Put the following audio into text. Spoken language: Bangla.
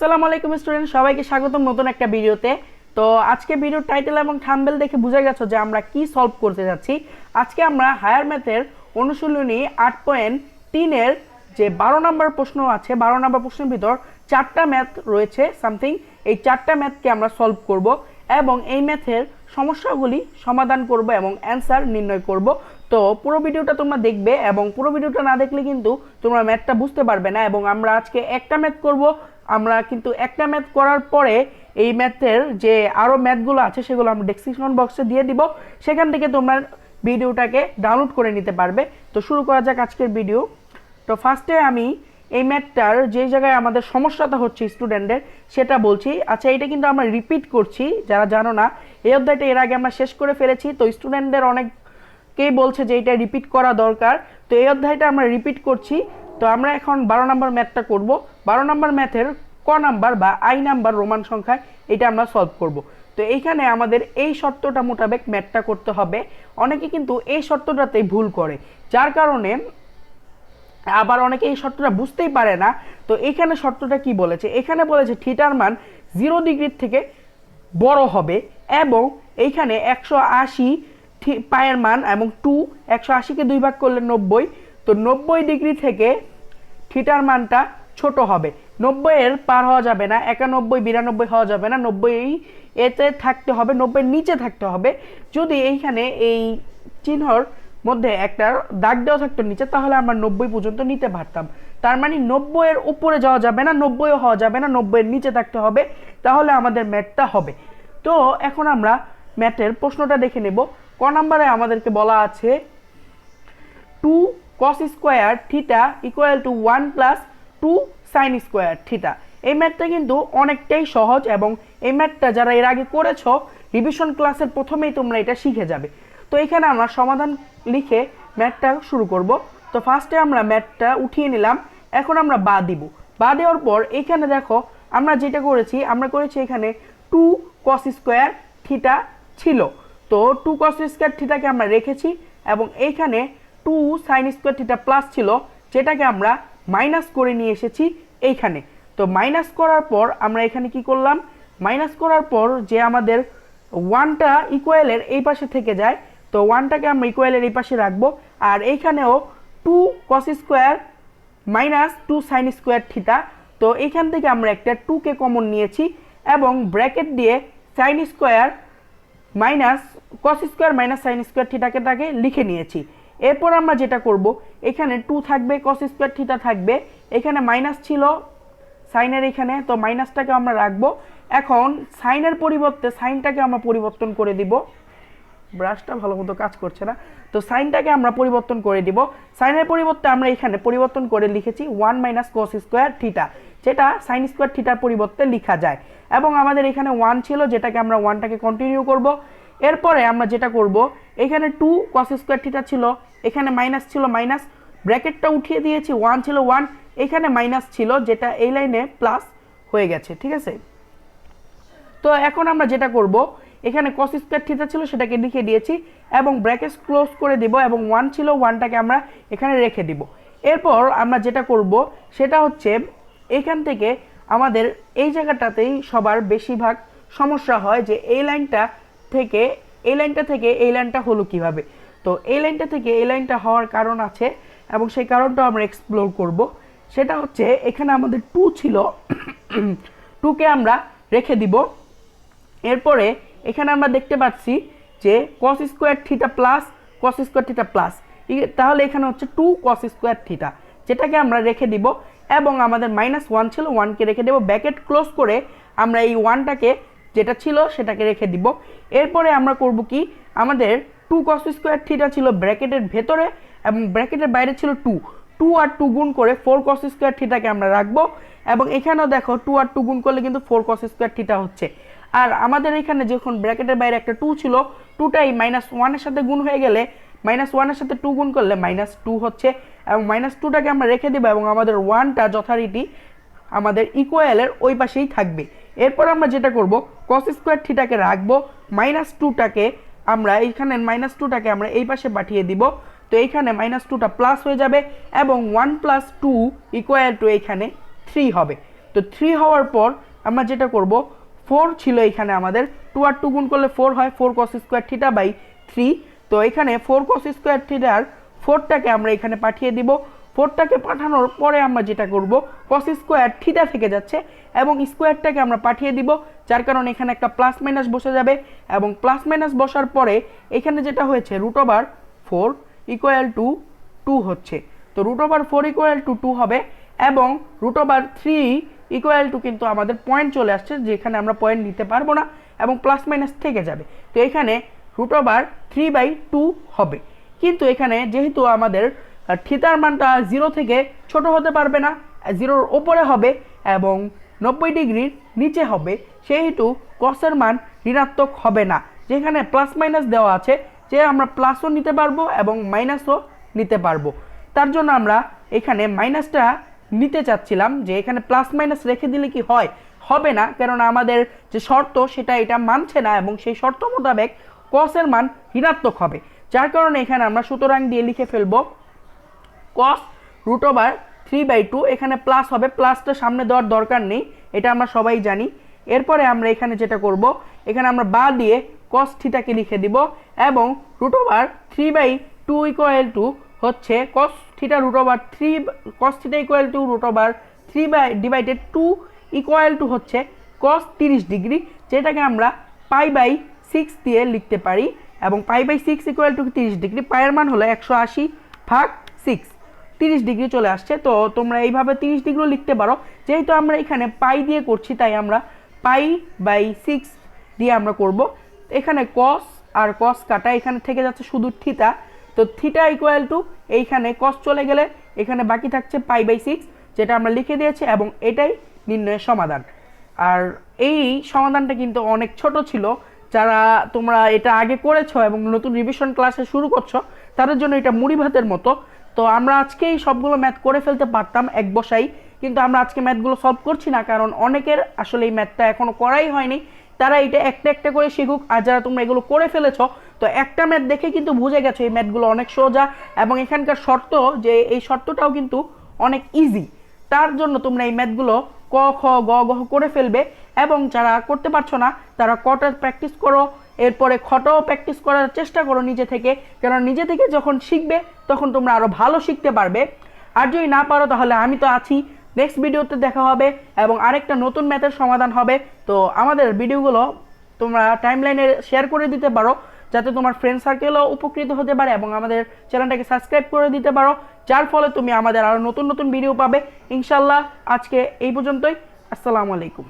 আসসালামু আলাইকুম স্টুডেন্ট, সবাইকে স্বাগতম নতুন একটা ভিডিওতে। তো আজকে ভিডিওর টাইটেল এবং থাম্বনেল দেখে বুঝে গেছো যে আমরা কি সলভ করতে যাচ্ছি। আজকে আমরা হায়ার ম্যাথের অনুশীলনী 8.3 এর যে 12 নম্বর প্রশ্ন আছে, 12 নম্বর প্রশ্নের ভিতর 4টা ম্যাথ রয়েছে সামথিং। এই 4টা ম্যাথকে আমরা সলভ করব এবং এই ম্যাথের সমস্যাগুলি সমাধান করব এবং অ্যান্সার নির্ণয় করব। তো পুরো ভিডিওটা তোমরা দেখবে এবং পুরো ভিডিওটা না দেখলে কিন্তু তোমরা ম্যাথটা বুঝতে পারবে না। এবং আমরা আজকে একটা ম্যাথ করব, আমরা কিন্তু একটা ম্যাথ করার পরে এই ম্যাথের যে আরও ম্যাথগুলো আছে সেগুলো আমরা ডেসক্রিপশন বক্সে দিয়ে দিব, সেখান থেকে তোমরা ভিডিওটাকে ডাউনলোড করে নিতে পারবে। তো শুরু করা যাক আজকের ভিডিও। তো ফার্স্টে আমি এই ম্যাথটার যে জায়গায় আমাদের সমস্যাটা হচ্ছে স্টুডেন্টদের সেটা বলছি। আচ্ছা, এটা কিন্তু আমরা রিপিট করছি, যারা জানো না এই অধ্যায়টা এর আগে আমরা শেষ করে ফেলেছি। তো স্টুডেন্টদের অনেকেই বলছে যে এটা রিপিট করা দরকার, তো এই অধ্যায়টা আমরা রিপিট করছি। তো আমরা এখন 12 নম্বর ম্যাথটা করব। 12 নম্বর ম্যাথের ক নাম্বার বা আই নাম্বার রোমান সংখ্যায় এটা আমরা সলভ করব। তো এইখানে আমাদের এই শর্তটা মোতাবেক ম্যাথটা করতে হবে। অনেকে কিন্তু এই শর্তটাতেই ভুল করে, যার কারণে আবার অনেকে এই শর্তটা বুঝতেই পারে না। তো এখানে শর্তটা কি বলেছে, এখানে বলেছে থিটার মান 0 ডিগ্রির থেকে বড় হবে এবং এইখানে 180 পায়ের মান এবং 180কে 2 ভাগ করলে 90। তো 90 ডিগ্রি থেকে থিটার মানটা ছোট হবে। 90 এর পার হওয়া যাবে না, 91 92 হওয়া যাবে না, 90 এতে থাকতে হবে, 90 এর নিচে থাকতে হবে। যদি এইখানে এই চিহ্নর মধ্যে একটা দাগ দেওয়া থাকতো নিচে, তাহলে আমরা 90 পর্যন্ত নিতে পারতাম। তার মানে 90 এর উপরে যাওয়া যাবে না, 90ও হওয়া যাবে না, 90 এর নিচে থাকতে হবে, তাহলে আমাদের ম্যাথটা হবে। তো এখন আমরা ম্যাথের প্রশ্নটা দেখে নেব। ক নাম্বারে আমাদেরকে বলা আছে 2 cos square theta equal to 1 plus 2 sine square theta. এই ম্যাথটা কিন্তু অনেকটাই সহজ এবং এই ম্যাথটা যারা এর আগে করেছো রিভিশন ক্লাসের প্রথমেই তোমরা এটা শিখে যাবে। তো এখানে আমরা সমাধান লিখে ম্যাথটা শুরু করব। তো ফার্স্টে আমরা ম্যাথটা উঠিয়ে নিলাম, এখন আমরা বা দিব। বা দেওয়ার পর এখানে দেখো আমরা যেটা করেছি, আমরা করেছি এখানে 2 cos স্কোয়ার থিটা ছিল। তো 2 cos স্কোয়ার থিটাকে আমরা রেখেছি এবং এইখানে 2 সাইন স্কোয়ার থিটা প্লাস ছিল, যেটাকে আমরা মাইনাস করে নিয়ে এসেছি এইখানে। তো মাইনাস করার পর আমরা এখানে কি করলাম, মাইনাস করার পর যে আমাদের 1টা ইকুয়ালের এই পাশে থেকে যায়, তো 1টাকে আমরা ইকুয়ালের এই পাশে রাখবো। আর এইখানেও 2 cos square minus 2 sine square theta. তো এইখান থেকে আমরা একটা 2কে কমন নিয়েছি এবং ব্র্যাকেট দিয়ে sine square minus cos square minus sine square থিটাকে লিখে নিয়েছি। এরপর আমরা যেটা করব, এখানে 2 থাকবে, কস স্কোয়ার থিটা থাকবে, এখানে মাইনাস ছিল সাইনের এখানে, তো মাইনাসটাকে আমরা রাখবো। এখন সাইনের পরিবর্তে সাইনটাকে আমরা পরিবর্তন করে দিব। ব্রাশটা ভালো মতো কাজ করছে না, তো সাইনটাকে আমরা পরিবর্তন করে দিব। সাইনের পরিবর্তে আমরা এখানে পরিবর্তন করে লিখেছি 1 মাইনাস কস স্কোয়ার থিটা, যেটা সাইন স্কোয়ার থিটার পরিবর্তে লেখা যায়। এবং আমাদের এখানে 1 ছিল, যেটাকে আমরা 1টাকে কন্টিনিউ করব। এরপরে আমরা যেটা করব, এখানে 2 cos স্কোয়ার থিটা ছিল, এখানে মাইনাস ছিল, মাইনাস ব্র্যাকেটটা উঠিয়ে দিয়েছি, 1 ছিল 1, এখানে মাইনাস ছিল, যেটা এই লাইনে প্লাস হয়ে গেছে, ঠিক আছে। তো এখন আমরা যেটা করব, এখানে cos স্কোয়ার থিটা ছিল সেটাকে লিখে দিয়েছি এবং ব্র্যাকেট ক্লোজ করে দিব এবং 1 ছিল, 1টাকে আমরা এখানে রেখে দিব। এরপর আমরা যেটা করব সেটা হচ্ছে এখান থেকে আমাদের এই জায়গাটাতেই সবার বেশিরভাগ সমস্যা হয় যে এই লাইনটা থেকে এই লাইনটা হলো কিভাবে। তো এই লাইনটা থেকে এই লাইনটা হওয়ার কারণ আছে এবং সেই কারণটা আমরা এক্সপ্লোর করব। সেটা হচ্ছে এখানে আমাদের 2 ছিল, 2কে আমরা রেখে দিব। এরপরে এখানে আমরা দেখতে পাচ্ছি যে cos square theta plus cos square theta plus, তাহলে এখানে হচ্ছে 2 cos স্কোয়ার থিটা, যেটাকে আমরা রেখে দিব। এবং আমাদের -1 ছিল, 1কে রেখে দেব, ব্র্যাকেট ক্লোজ করে আমরা এই 1টাকে যেটা ছিল সেটাকে রেখে দিব। এরপরে আমরা করব কি, আমাদের 2 cos স্কোয়ার থিটা ছিল ব্র্যাকেটের ভেতরে এবং ব্র্যাকেটের বাইরে ছিল 2 আর 2 গুণ করে 4 cos স্কোয়ার থিটাকে আমরা রাখবো। এবং এখানেও দেখো 2 আর 2 গুণ করলে কিন্তু 4 cos স্কোয়ার থিটা হচ্ছে। আর আমাদের এখানে যখন ব্র্যাকেটের বাইরে একটা 2 ছিল, 2টাই -1 এর সাথে গুণ হয়ে গেলে -1 এর সাথে 2 গুণ করলে -2 হচ্ছে এবং -2টাকে আমরা রেখে দেব এবং আমাদের 1টা যথারীতি আমাদের ইকুয়ালের ওই পাশেই থাকবে। এরপর আমরা যেটা করব, cos স্কোয়ার থিটাকে রাখবো, -2টাকে আমরা এইখানে -2টাকে আমরা এই পাশে পাঠিয়ে দিব। তো এইখানে -2টা প্লাস হয়ে যাবে এবং 1 + 2 = এইখানে 3 হবে। তো তো 3 হওয়ার পর আমরা যেটা করব 4 ছিল এখানে আমাদের 2 আর 2 গুণ করলে 4 হয় 4 cos স্কয়ার থিটা বাই 3। তো এখানে 4 cos স্কয়ার থিটার 4টাকে আমরা এখানে পাঠিয়ে দিব। 4টাকে পাঠানোর পরে আমরা যেটা করব cos স্কয়ার থিটা থেকে যাচ্ছে এবং স্কয়ারটাকে আমরা পাঠিয়ে দিব, যার কারণে এখানে একটা প্লাস মাইনাস বসে যাবে এবং প্লাস মাইনাস বসার পরে এখানে যেটা হয়েছে √4 ইকুয়াল টু 2 হচ্ছে। তো √4 ইকুয়াল টু 2 হবে এবং √3 ইকুয়াল টু কিন্তু আমাদের পয়েন্ট চলে আসছে, যেখানে আমরা পয়েন্ট নিতে পারবো না এবং প্লাস মাইনাস থেকে যাবে। তো এখানে √3/2 হবে। কিন্তু এখানে যেহেতু আমাদের থিতার মানটা 0 থেকে ছোট হতে পারবে না, 0-র ওপরে হবে এবং 90 ডিগ্রির নিচে হবে, সেহেতু কসের মান ঋণাত্মক হবে না। যেখানে প্লাস মাইনাস দেওয়া আছে, যে আমরা প্লাসও নিতে পারবো এবং মাইনাসও নিতে পারবো। তার জন্য আমরা এখানে মাইনাসটা নিতে চাচ্ছিলাম, যে এখানে প্লাস মাইনাস রেখে দিলে কি হয়, হবে না, কারণ আমাদের যে শর্ত সেটা এটা মানছে না এবং সেই শর্ত মোতাবেক কসের মান ঋণাত্মক হবে। যার কারণে এখানে আমরা সুতরাং দিয়ে লিখে ফেলবো cos √3/2। এখানে প্লাস হবে, প্লাসটা সামনে দেওয়ার দরকার নেই, এটা আমরা সবাই জানি। এরপরে আমরা এখানে যেটা করব, এখানে আমরা বা দিয়ে cos থিটাকে লিখে দিব এবং √3/2 ইকুয়াল টু হচ্ছে cos theta √3 cos theta equal to √3/2 equal to হচ্ছে cos 30 ডিগ্রি, যেটাকে আমরা π/6 দিয়ে লিখতে পারি এবং π/6 ইকুয়াল টু 30 ডিগ্রি। পায়ের মান হলো 180/6, 30 ডিগ্রি চলে আসছে। তো তোমরা এইভাবে 30 ডিগ্রিও লিখতে পারো, যেহেতু আমরা এখানে পাই দিয়ে করছি তাই আমরা π/6 দিয়ে আমরা করব। এখানে cos আর cos কাটা, এখানে থেকে যাচ্ছে শুধু থিটা। তো থিটা ইকুয়াল টু এইখানে cos চলে গেলে এখানে বাকি থাকছে π/6, যেটা আমরা লিখে দিয়েছি এবং এটাই নির্ণয়ের সমাধান। আর এই সমাধানটা কিন্তু অনেক ছোট ছিল, যারা তোমরা এটা আগে করেছো এবং নতুন রিভিশন ক্লাসে শুরু করছো তাদের জন্য এটা মুড়ি ভাতের মতো। তো আমরা আজকেই সবগুলো ম্যাথ করে ফেলতে পারতাম এক বসাই, কিন্তু আমরা আজকে ম্যাথগুলো সলভ করছি না, কারণ অনেকের আসলে এই ম্যাথটা এখনো করাই হয়নি। তারা এটা একটা একটা করে শিখুক। আর যারা তোমরা এগুলো করে ফেলেছো, তো একটা ম্যাথ দেখে কিন্তু বুঝে গেছো এই ম্যাথগুলো অনেক সোজা এবং এখানকার শর্ত, যে এই শর্তটাও কিন্তু অনেক ইজি। তার জন্য তোমরা এই ম্যাথগুলো ক খ গ ঘ করে ফেলবে এবং যারা করতে পারছো না তারা কটা প্র্যাকটিস করো, এরপরে খটাও প্র্যাকটিস করার চেষ্টা করো নিজে থেকে, কারণ নিজে থেকে যখন শিখবে তখন তোমরা আরও ভালো শিখতে পারবে। আর যদি না পারো তাহলে আমি তো আছি, নেক্সট ভিডিওতে দেখা হবে এবং আরেকটা নতুন ম্যাথের সমাধান হবে। তো আমাদের ভিডিওগুলো তোমরা টাইমলাইনে শেয়ার করে দিতে পারো, যাতে তোমার ফ্রেন্ড সার্কেলও উপকৃত হতে পারে এবং আমাদের চ্যানেলটাকে সাবস্ক্রাইব করে দিতে পারো, যার ফলে তুমি আমাদের আরও নতুন নতুন ভিডিও পাবে ইনশাল্লাহ। আজকে এই পর্যন্তই, আসসালামু আলাইকুম।